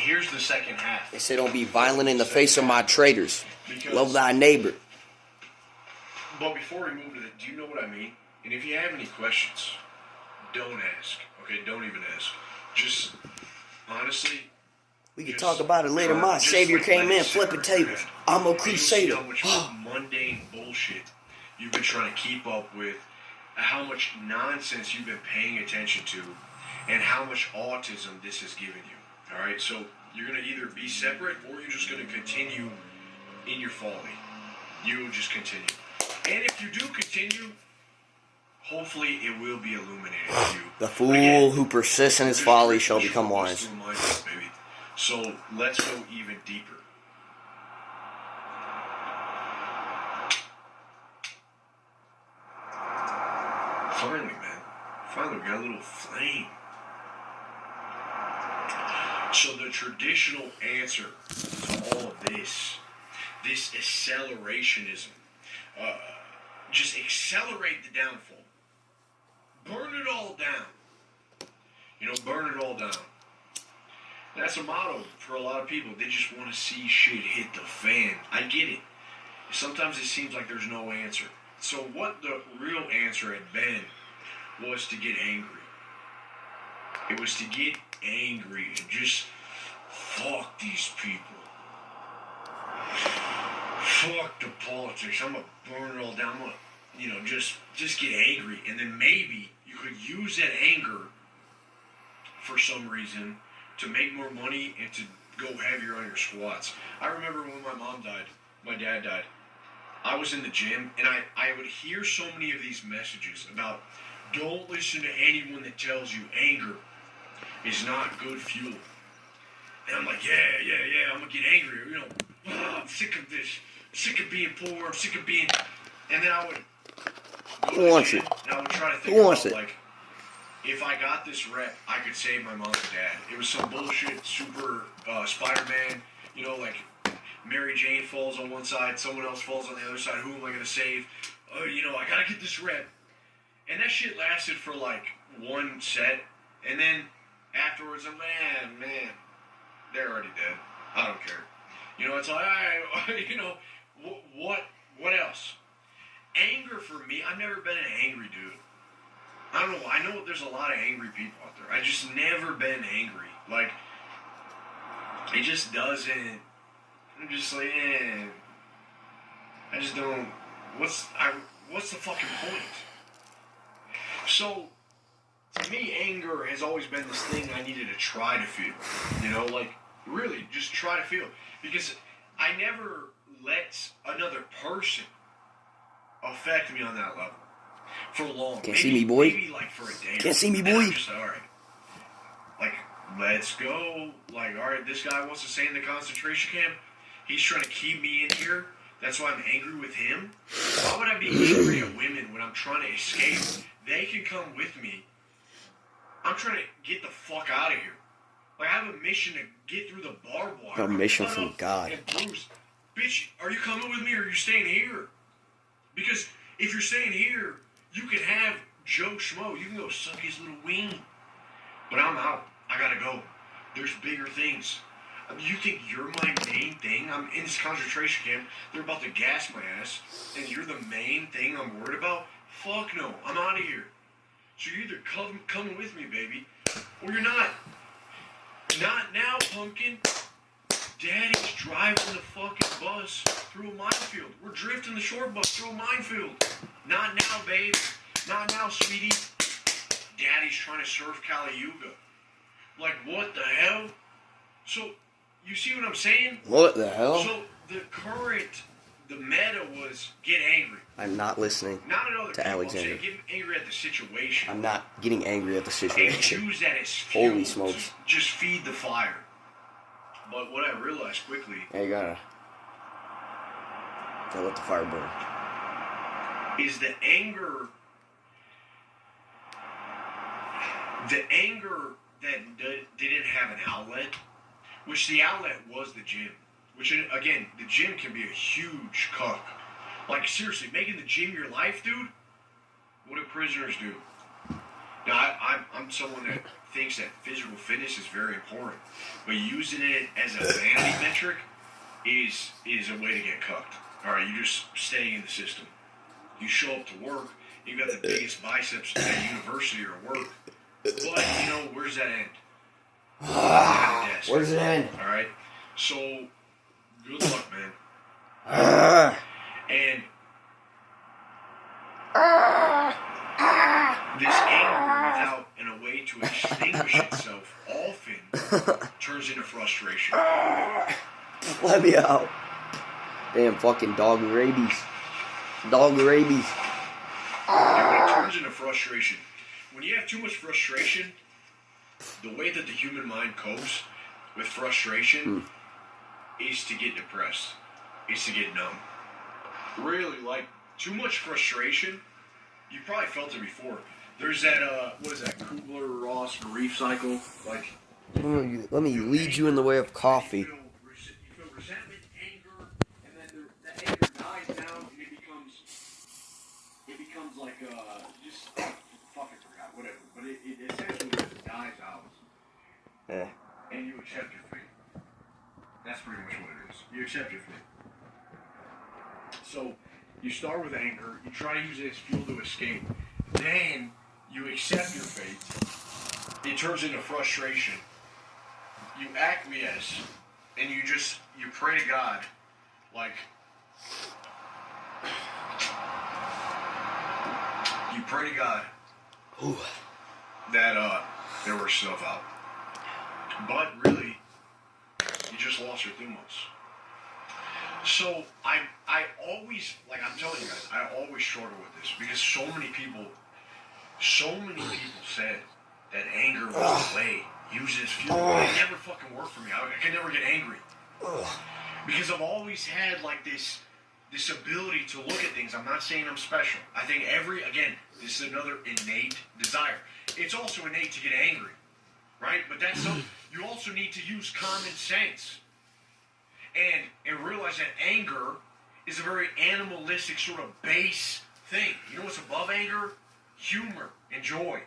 here's the second half. They say don't be violent in the face of my traitors. Love thy neighbor. But before we move to that, do you know what I mean? And if you have any questions, don't ask. Okay, don't even ask. Just, honestly... We can talk about it later. My Savior came in, flipping tables. I'm a crusader. How much mundane bullshit you've been trying to keep up with, how much nonsense you've been paying attention to, and how much autism this has given you. All right, so you're going to either be separate or you're just going to continue in your folly. You will just continue. And if you do continue, hopefully it will be illuminated to you. The fool who persists in his folly shall become wise. So let's go even deeper. Finally, man. Finally, we got a little flame. So the traditional answer to all of this accelerationism, just accelerate the downfall. Burn it all down. Burn it all down. That's a motto for a lot of people. They just want to see shit hit the fan. I get it. Sometimes it seems like there's no answer. So what the real answer had been was to get angry. It was to get angry and just fuck these people. Fuck the politics. I'm going to burn it all down. I'm going to, just get angry. And then maybe you could use that anger for some reason to make more money and to go heavier on your squats. I remember when my dad died, I was in the gym and I would hear so many of these messages about don't listen to anyone that tells you anger is not good fuel. And I'm like, yeah, I'm going to get angry. I'm sick of this. I'm sick of being poor. I'm sick of being... And then I would go to the gym and I would try to think about, like, if I got this rep, I could save my mom and dad. It was some bullshit, super Spider-Man, like Mary Jane falls on one side, someone else falls on the other side. Who am I going to save? I got to get this rep. And that shit lasted for like one set. And then afterwards, I'm man, they're already dead. I don't care. It's like, what else? Anger for me, I've never been an angry dude. I don't know. I know there's a lot of angry people out there. I just never been angry. Like, it just doesn't. I'm just like, I just don't. What's the fucking point? So, to me, anger has always been this thing I needed to try to feel. Like, really, just try to feel. Because I never let another person affect me on that level. For long. Can't see me, boy. Maybe like for a day. Can't see me, boy. I'm just alright. Like, let's go. Like, alright, this guy wants to stay in the concentration camp. He's trying to keep me in here. That's why I'm angry with him. Why would I be angry at women when I'm trying to escape? They can come with me. I'm trying to get the fuck out of here. Like, I have a mission to get through the barbed wire. A mission from God. And Bruce, bitch, are you coming with me or are you staying here? Because if you're staying here, you can have Joe Schmo. You can go suck his little wing. But I'm out. I gotta go. There's bigger things. You think you're my main thing? I'm in this concentration camp. They're about to gas my ass. And you're the main thing I'm worried about? Fuck no. I'm out of here. So you're either coming with me, baby, or you're not. Not now, pumpkin. Daddy's driving the fucking bus through a minefield. We're drifting the short bus through a minefield. Not now, babe. Not now, sweetie. Daddy's trying to surf Caliuga. Like, what the hell? So, you see what I'm saying? What the hell? So, the meta was get angry. I'm not listening not at other to people. Alexander. I'm saying get angry at the situation. I'm not getting angry at the situation. And use that as fuel. Holy smokes. Just feed the fire. But what I realized quickly... Yeah, you gotta let the fire burn. Is the anger that didn't have an outlet, which the outlet was the gym. Which, again, the gym can be a huge cuck. Like, seriously, making the gym your life, dude? What do prisoners do? Now, I'm someone that thinks that physical fitness is very important, but using it as a vanity metric is a way to get cucked. All right, you're just staying in the system. You show up to work, you got the biggest biceps at university or work, but you know, where's that end? Where does it end? All right, so good luck, man. And this anger, without a way to extinguish itself, often turns into frustration. Let me out. Damn fucking dog rabies. Dog rabies. And when it turns into frustration, when you have too much frustration, the way that the human mind copes with frustration is to get depressed. Is to get numb. Really, like, too much frustration, you probably felt it before. There's that, what is that, Kubler-Ross grief cycle? Like, let me lead you in the way of coffee. You feel resentment, anger, and then that anger dies down, and it becomes like, just, fucking forgot, whatever. But it essentially just dies out. Yeah. And you accept your fate. That's pretty much what it is. You accept your fate. So, you start with anger, you try to use it as fuel to escape, then you accept your fate, it turns into frustration, you acquiesce, and you pray to God, like, you pray to God that there was stuff out. But really, you just lost your thumos. So I always, like I'm telling you guys, I always struggle with this because so many people said that anger was the way, use it as fuel. It never fucking worked for me. I could never get angry because I've always had like this ability to look at things. I'm not saying I'm special. I think this is another innate desire. It's also innate to get angry, right? But that's something you also need to use common sense. And realize that anger is a very animalistic sort of base thing. You know what's above anger? Humor and joy.